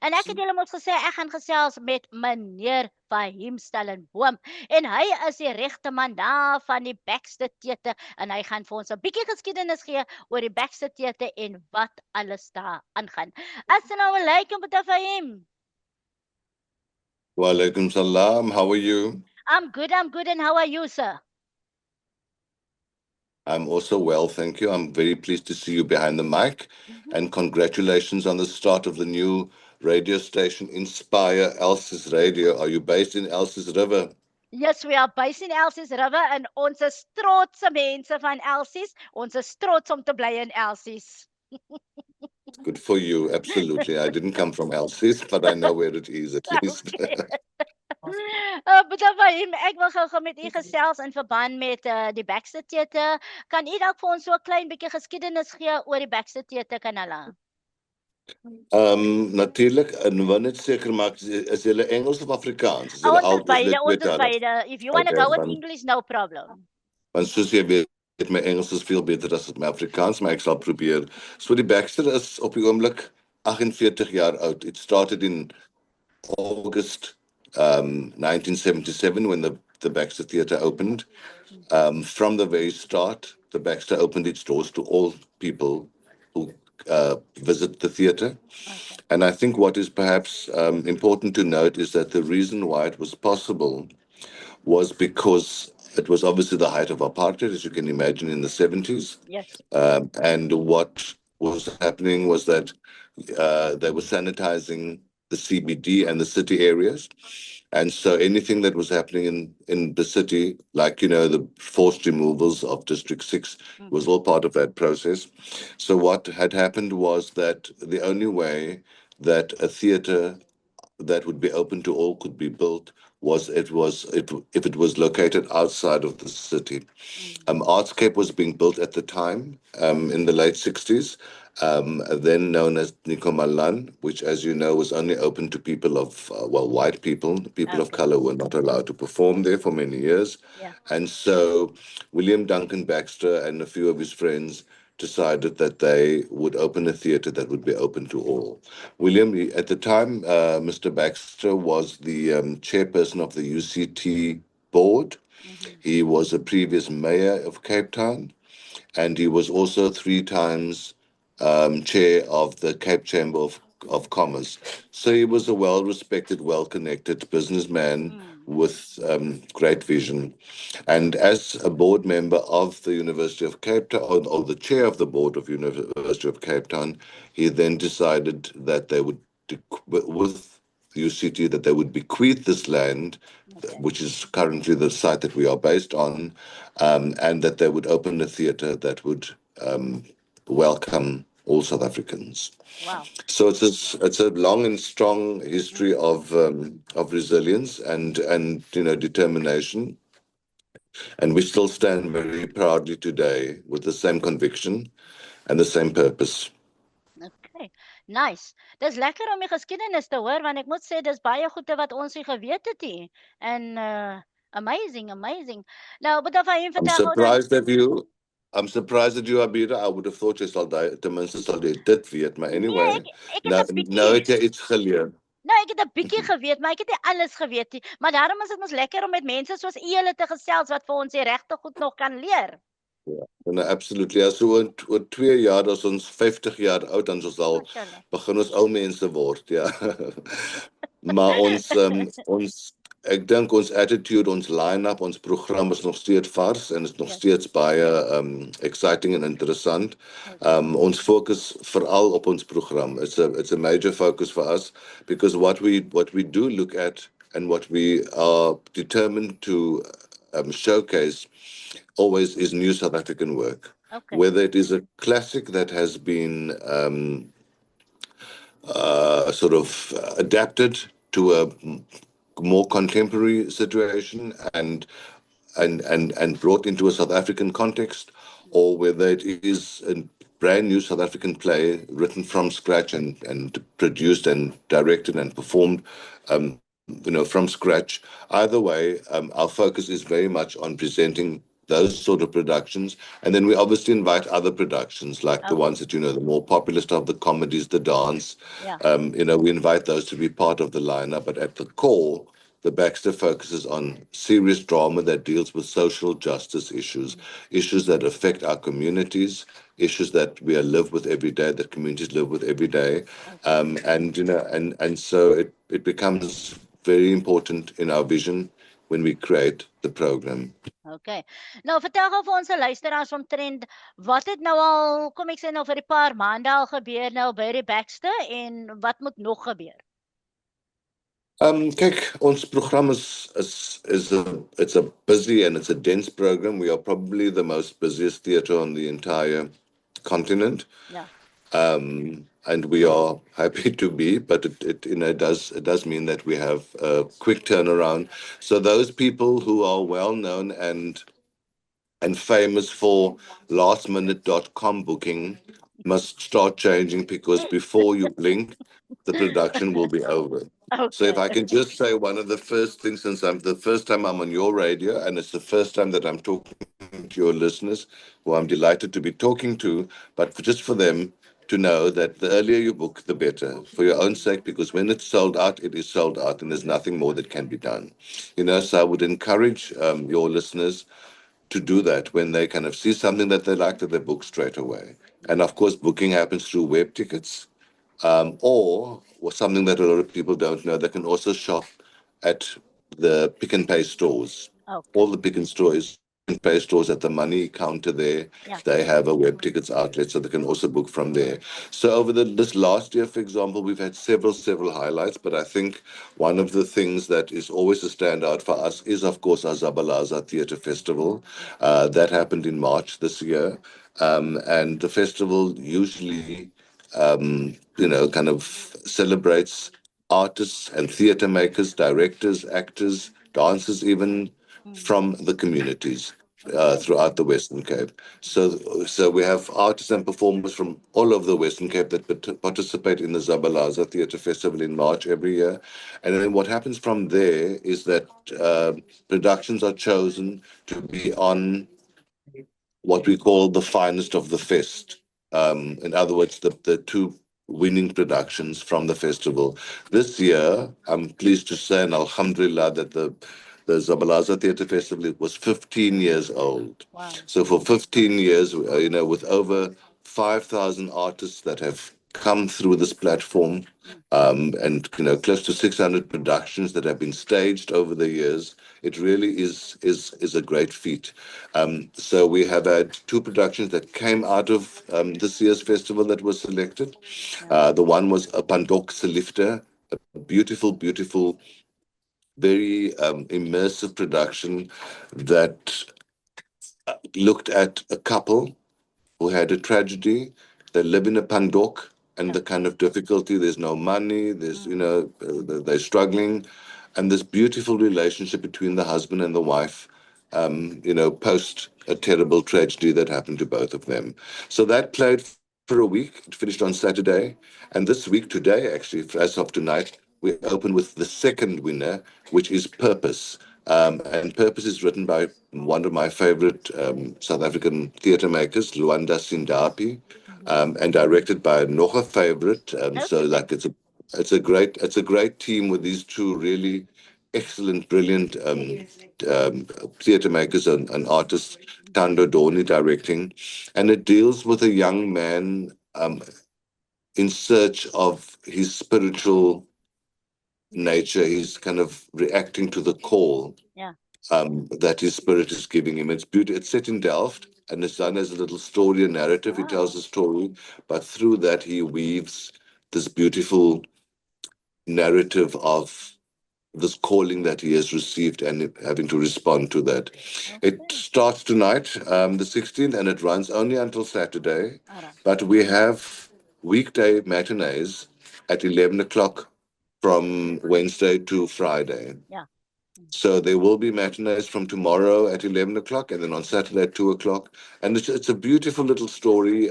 En ek het julle mos gesê ek gaan gesels met meneer Fahiem Stellenboom en hy is die regte man daar van die Baxter teater en hy gaan vir ons 'n bietjie geskiedenis gee oor die Baxter teater en wat alles daar aangaan. Assalamu alaykum Mr. Fahiem. Wa alaikum salam. How are you? I'm good, and how are you, sir? I'm also well, thank you. I'm very pleased to see you behind the mic. And congratulations on the start of the new radio station, Inspire Elsie's Radio. Are you based in Elsie's River? Yes, we are based in Elsie's River en ons is trotse mense van Elsie's. Ons is trots om te bly in Elsie's. Good for you, absolutely. I didn't come from Elsie's, but I know where it is at least. Bedank Fahiem, ek wil gou met u gesels in verband met die Baxter teater. Kan u dalk vir ons so 'n klein bietjie geskiedenis gee oor die Baxter teater, Kanala? Natuurlijk, en wanneer het zeker maakt, is jullie Engels of Afrikaans? Is jullie Ons is beide. If you want to go with English, no problem. Want soos jy weet, my Engels is veel beter as my Afrikaans, maar ek sal probeer. So die Baxter is op die oomblik 48 jaar oud. It started in August 1977 when the Baxter Theatre opened. From the very start, the Baxter opened its doors to all people who visit the theatre. Okay. And I think what is perhaps important to note is that the reason why it was possible was because it was obviously the height of apartheid, as you can imagine, in the 70s. Yes. And what was happening was that they were sanitizing the CBD and the city areas. And so anything that was happening in the city, like, you know, the forced removals of District 6 was all part of that process. So what had happened was that the only way that a theatre that would be open to all could be built was if it was located outside of the city. Artscape was being built at the time in the late 60s, then known as Nikomalan, which, as you know, was only open to people of, white people. People of color were not allowed to perform there for many years. Yeah. And so William Duncan Baxter and a few of his friends decided that they would open a theatre that would be open to all. William, at the time, Mr. Baxter was the chairperson of the UCT board. He was a previous mayor of Cape Town, and he was also 3 times chair of the Cape Chamber of Commerce. So he was a well-respected, well-connected businessman with great vision. And as a board member of the University of Cape Town, or the chair of the board of University of Cape Town, he then decided that they would, with UCT, that they would bequeath this land, which is currently the site that we are based on, and that they would open a theatre that would welcome all South Africans. Wow. So it's a long and strong history of resilience and determination, and we still stand very proudly today with the same conviction and the same purpose. Okay, nice. Dis lekker om die geskiedenis te hoor, want ek moet sê dis baie goeie wat ons nie geweet het nie. En amazing. Nou, but Fahiem, vertel I'm surprised that you, Abidah. I would have thought jy sal ten minste sal jy dit weet, maar anyway. Nou het jy iets geleer. Nou, ek het 'n bietjie geweet, maar ek het nie alles geweet nie. Maar daarom is dit mos lekker om met mense soos u julle te gesels wat vir ons die regte goed nog kan leer. Ja, no, absolutely. Ja, so oor 2 jaar as ons 50 jaar oud dan ons al begin ons ou mense word, ja. Maar ons ek dink ons attitude, ons line-up, ons program is nog steeds vars en is nog steeds baie exciting en interessant. Ons focus veral op ons program. It's a major focus for us because what we do look at and what we are determined to showcase always is new South African work. Okay. Whether it is a classic that has been sort of adapted to a more contemporary situation and brought into a South African context, or whether it is a brand new South African play written from scratch and produced and directed and performed from scratch. Either way, our focus is very much on presenting those sort of productions. And then we obviously invite other productions, like the Okay. ones that, the more popular stuff, the comedies, the dance. Yeah. We invite those to be part of the lineup. But at the core, the Baxter focuses on serious drama that deals with social justice issues, issues that affect our communities, issues that we live with every day, that communities live with every day. Okay. And so it becomes very important in our vision when we create the program. Okay. Nou vertel gou vir ons se luisteraars omtrent wat het nou al, kom ek sê nou vir 'n paar maande al gebeur nou by die Baxter en wat moet nog gebeur? Kyk, ons program is it's a busy and it's a dense program. We are probably the most busiest theatre on the entire continent. Ja. And we are happy to be, but it does mean that we have a quick turnaround. So those people who are well known and famous for lastminute.com booking must start changing, because before you blink, the production will be over. So if Okay. I can just say one of the first things, since I'm the first time I'm on your radio and it's the first time that I'm talking to your listeners, who I'm delighted to be talking to, but just for them to know that the earlier you book, the better, for your own sake, because when it's sold out, it is sold out and there's nothing more that can be done. So I would encourage your listeners to do that when they kind of see something that they like, that they book straight away. And of course, booking happens through web tickets, or something that a lot of people don't know. They can also shop at the Pick and Pay stores. All Okay. the Pick and Pay stores at the money counter there, Ja. they have a web tickets outlet, so they can also book from there. So over this last year, for example, we've had several highlights, but I think one of the things that is always a standout for us is, of course, our Zabalaza Theatre Festival. That happened in March this year. And the festival usually kind of celebrates artists and theater makers, directors, actors, dancers, even Mm. from the communities Okay. throughout the Western Cape. So we have artists and performers from all over the Western Cape that participate in the Zabalaza Theatre Festival in March every year. And then what happens from there is that productions are chosen to be on what we call the finest of the fest. In other words, the two winning productions from the festival. This year, I'm pleased to say, and Alhamdulillah, that the Zabalaza Theatre Festival, it was 15 years old. Wow. So for 15 years, with over 5,000 artists that have come through this platform, Mm. and close to 600 productions that have been staged over the years, it really is a great feat. So we have had two productions that came out of this year's festival that was selected. Ja. The one was a Pandok Selifte, a beautiful, very immersive production that looked at a couple who had a tragedy. They live in a pandok, and Ja. the kind of difficulty, there's no money, there's, Mm. they're struggling. And this beautiful relationship between the husband and the wife, post a terrible tragedy that happened to both of them. So that played for a week. It finished on Saturday. And this week, today, actually, as of tonight, we open with the second winner, which is Purpose. And Purpose is written by one of my favorite South African theatre makers, Luanda Sindapi, Mhm. and directed by nog a favorite. So Okay. like it's a great team with these two really excellent, brilliant theatre makers and artists. Tando Doni directing, and it deals with a young man in search of his spiritual nature. He's kind of reacting to the call Yeah. that his spirit is giving him. It's beautiful. It's set in Delft, and it's done as a little story, a narrative. He tells Wow. a story, but through that he weaves this beautiful narrative of this calling that he has received and having to respond to that. It Okay. starts tonight, the 16th, and it runs only until Saturday. All right. But we have weekday matinees at 11 o'clock from Wednesday to Friday. Yeah. So there will be matinees from tomorrow at 11 o'clock and then on Saturday at 2 o'clock. And it's a beautiful little story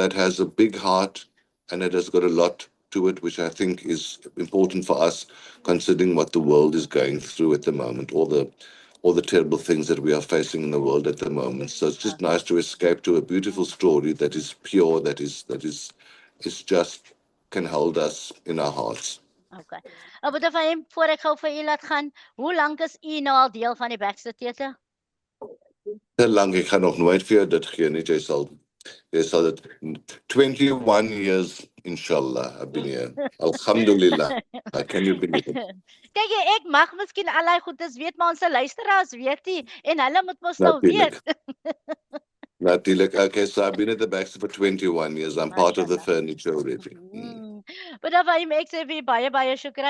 that has a big heart, and it has got a lot to it, which I think is important for us, considering what the world is going through at the moment, all the all the terrible things that we are facing in the world at the moment. So it's just nice to escape to a beautiful story that is pure, is just can hold us in our hearts. Okay. Abidah Fahiem, voor ek gou vir u laat gaan, hoe lank is u nou al deel van die Baxter Theater? Te lang, ek gaan nog nooit vir jou dit gee nie. Jy sal dit 21 years, inshallah, I've been here. Alhamdulillah. Can you believe it? Kyk jy, ek mag miskien allerlei goedes weet, maar ons luisteraars weet nie en hulle moet mos nou weet. Natuurlijk. Okay, so I've been at the Baxter for 21 years. I'm part of the furniture already. Abidah Fahiem, ek sê vir u baie shukran.